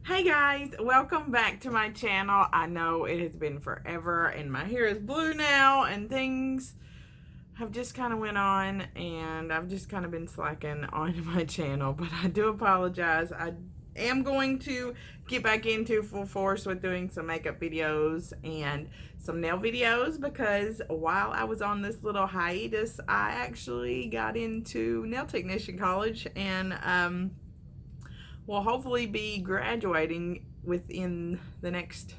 Hey guys, welcome back to my channel. I know it has been forever and my hair is blue now and things have just kind of went on and I've just kind of been slacking on my channel, but I do apologize. I am going to get back into full force with doing some makeup videos and some nail videos because while I was on this little hiatus, I actually got into nail technician college and will hopefully be graduating within the next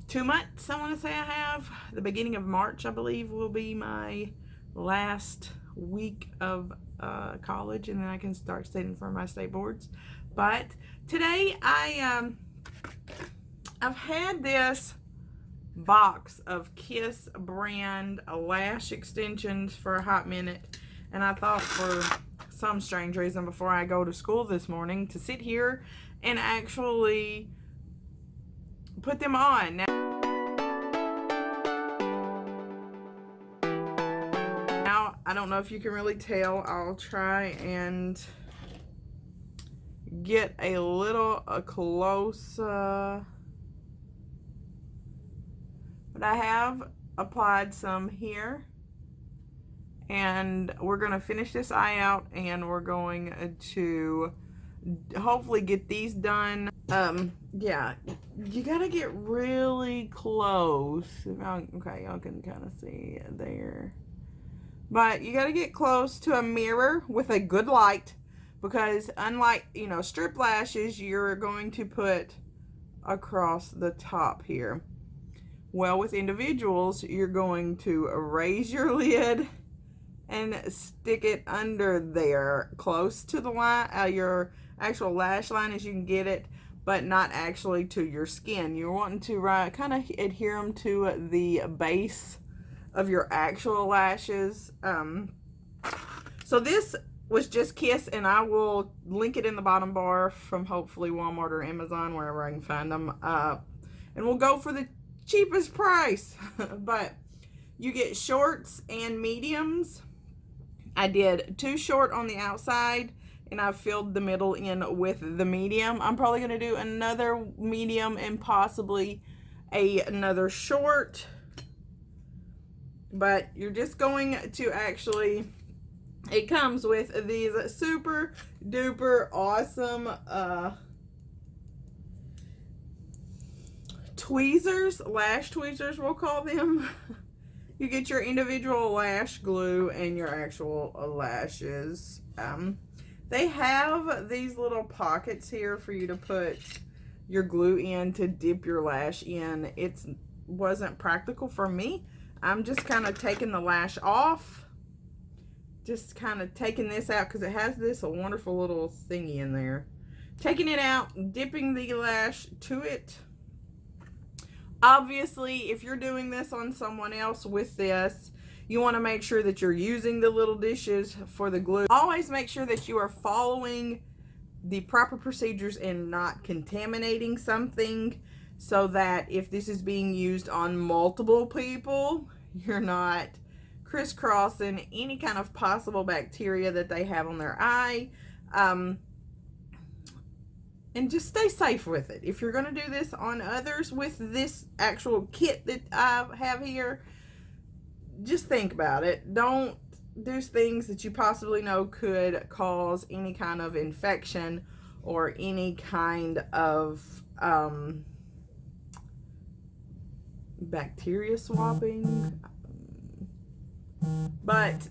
2 months. I want to say I have. The beginning of March, I believe, will be my last week of college, and then I can start studying for my state boards. But today I've had this box of Kiss brand lash extensions for a hot minute, and I thought for some strange reason before I go to school this morning to sit here and actually put them on. Now I don't know if you can really tell. I'll try and get a little close, but I have applied some here. And we're going to finish this eye out and we're going to hopefully get these done. Yeah, you got to get really close. Okay, y'all can kind of see it there. But you got to get close to a mirror with a good light because unlike, strip lashes, you're going to put across the top here. Well, with individuals, you're going to raise your lid and stick it under there close to the line, your actual lash line as you can get it, but not actually to your skin. You're wanting to kind of adhere them to the base of your actual lashes. So this was just Kiss, and I will link it in the bottom bar from hopefully Walmart or Amazon, wherever I can find them. And we'll go for the cheapest price. But you get shorts and mediums. I did 2 short on the outside and I filled the middle in with the medium. I'm probably going to do another medium and possibly another short. But you're just going to actually, it comes with these super duper awesome tweezers, lash tweezers we'll call them. You get your individual lash glue and your actual lashes. They have these little pockets here for you to put your glue in to dip your lash in. It wasn't practical for me. I'm just kind of taking the lash off. Just kind of taking this out because it has this wonderful little thingy in there. Taking it out, dipping the lash to it. Obviously, if you're doing this on someone else with this, you want to make sure that you're using the little dishes for the glue. Always make sure that you are following the proper procedures and not contaminating something, so that if this is being used on multiple people, you're not crisscrossing any kind of possible bacteria that they have on their eye. And just stay safe with it. If you're going to do this on others with this actual kit that I have here, just think about it. Don't do things that you possibly know could cause any kind of infection or any kind of bacteria swapping. But,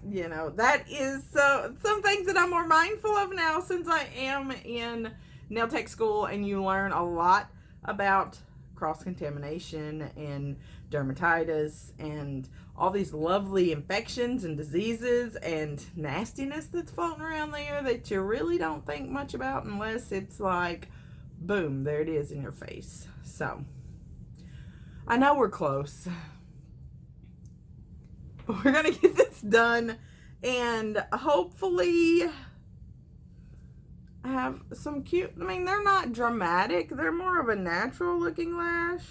that is some things that I'm more mindful of now since I am in nail tech school, and you learn a lot about cross-contamination and dermatitis and all these lovely infections and diseases and nastiness that's floating around there that you really don't think much about unless it's like, boom, there it is in your face. So, I know we're close. We're going to get this done and hopefully have some cute, they're not dramatic, they're more of a natural looking lash,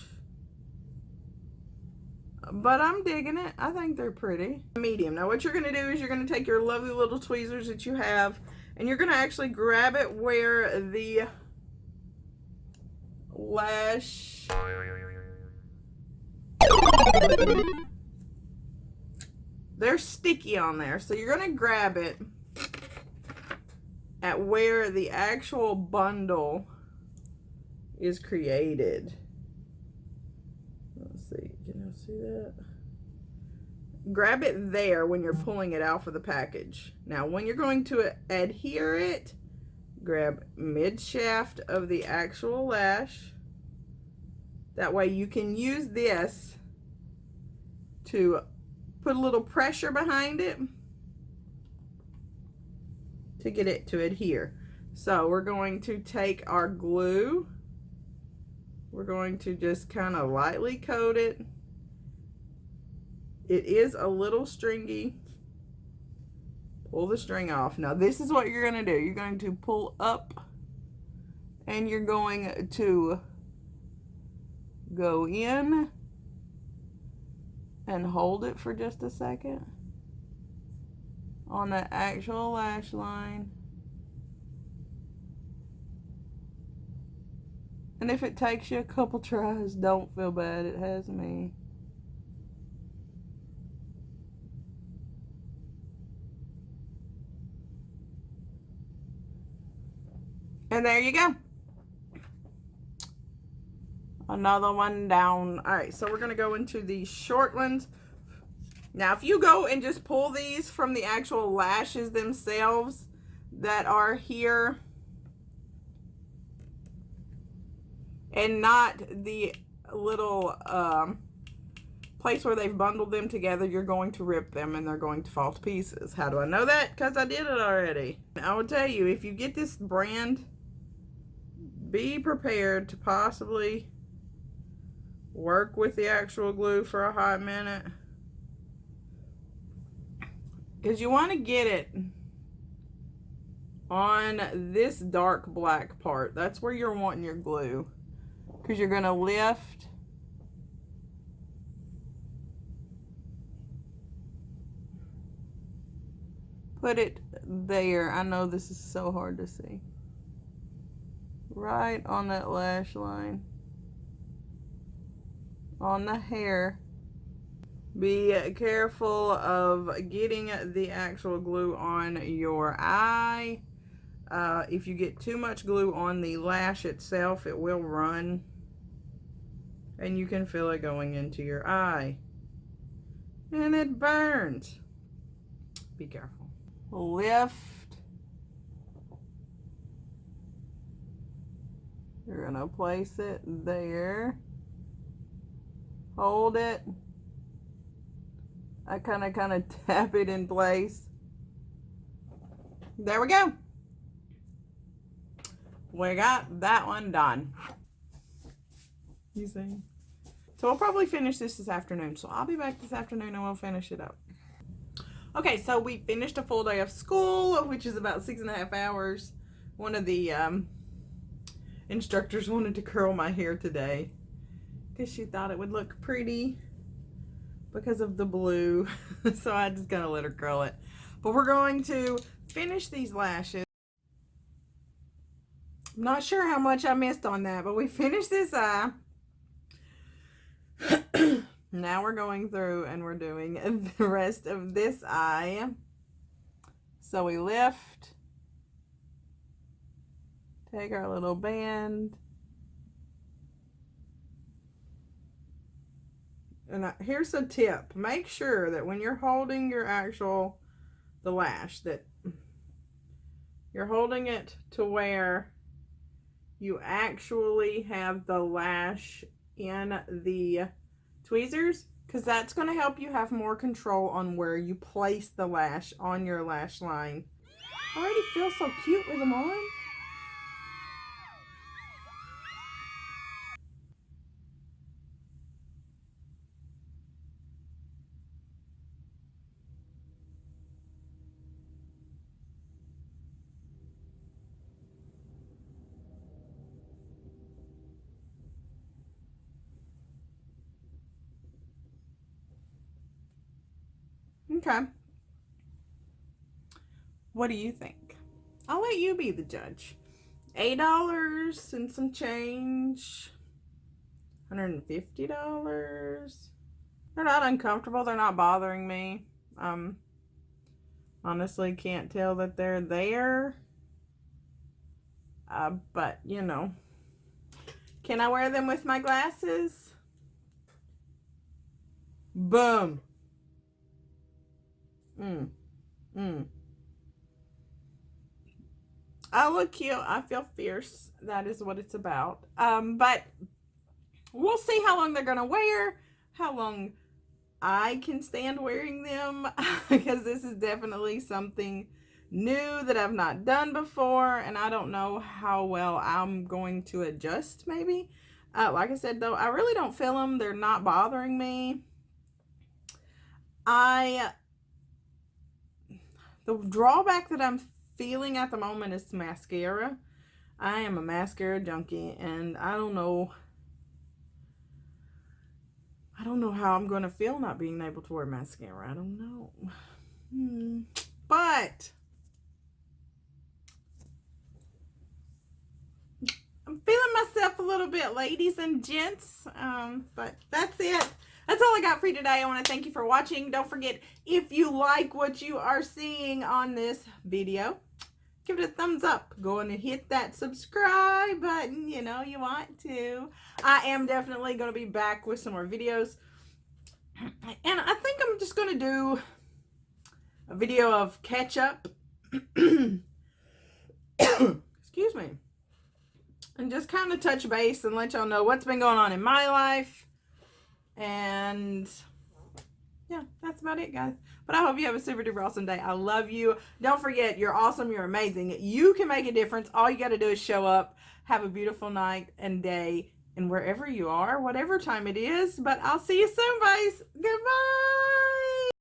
but I'm digging it. I think they're pretty. Medium. Now what you're going to do is you're going to take your lovely little tweezers that you have and you're going to actually grab it where the Lash. They're sticky on there, so you're going to grab it at where the actual bundle is created. Let's see, can you see that? Grab it there when you're pulling it out for the package. Now, when you're going to adhere it, grab mid shaft of the actual lash. That way you can use this to put a little pressure behind it to get it to adhere. So we're going to take our glue. We're going to just kind of lightly coat it. It is a little stringy. Pull the string off. Now this is what you're going to do. You're going to pull up and you're going to go in and hold it for just a second on the actual lash line. And if it takes you a couple tries, don't feel bad. It has me. And there you go. Another one down. All right, so we're going to go into the short ones. Now, if you go and just pull these from the actual lashes themselves that are here, and not the little place where they've bundled them together, you're going to rip them and they're going to fall to pieces. How do I know that? Because I did it already. I will tell you, if you get this brand, be prepared to possibly work with the actual glue for a hot minute, because you want to get it on this dark black part. That's where you're wanting your glue, because you're going to lift put it there. I know this is so hard to see. Right on that lash line, on the hair. Be careful of getting the actual glue on your eye. If you get too much glue on the lash itself, it will run and you can feel it going into your eye and it burns. Be careful. Lift. You're gonna place it there. Hold it. I kind of tap it in place. There we go. We got that one done. You see? So we'll probably finish this afternoon. So I'll be back this afternoon and we'll finish it up. Okay, so we finished a full day of school, which is about 6.5 hours. One of the instructors wanted to curl my hair today because she thought it would look pretty because of the blue. So I just gotta let her curl it. But we're going to finish these lashes. I'm not sure how much I missed on that, but we finished this eye. Now we're going through and we're doing the rest of this eye. So we lift, take our little band, and here's a tip. Make sure that when you're holding your the lash, that you're holding it to where you actually have the lash in the tweezers, because that's going to help you have more control on where you place the lash on your lash line. I already feel so cute with them on. Okay. What do you think? I'll let you be the judge. $8 and some change. $150. They're not uncomfortable. They're not bothering me. Honestly can't tell that they're there. But, you know. Can I wear them with my glasses? Boom. I look cute. I feel fierce. That is what it's about. But we'll see how long they're going to wear, how long I can stand wearing them, because this is definitely something new that I've not done before, and I don't know how well I'm going to adjust, maybe. Like I said, though, I really don't feel them. They're not bothering me. The drawback that I'm feeling at the moment is mascara. I am a mascara junkie, and I don't know how I'm going to feel not being able to wear mascara. I don't know. But I'm feeling myself a little bit, ladies and gents. But that's it. That's all I got for you today. I want to thank you for watching. Don't forget, if you like what you are seeing on this video, give it a thumbs up. Go on and hit that subscribe button. You know you want to. I am definitely going to be back with some more videos. And I think I'm just going to do a video of ketchup. Excuse me. And just kind of touch base and let y'all know what's been going on in my life. And yeah, that's about it, guys. But I hope you have a super duper awesome day. I love you. Don't forget, you're awesome. You're amazing. You can make a difference. All you got to do is show up. Have a beautiful night and day. And wherever you are, whatever time it is. But I'll see you soon, guys. Goodbye.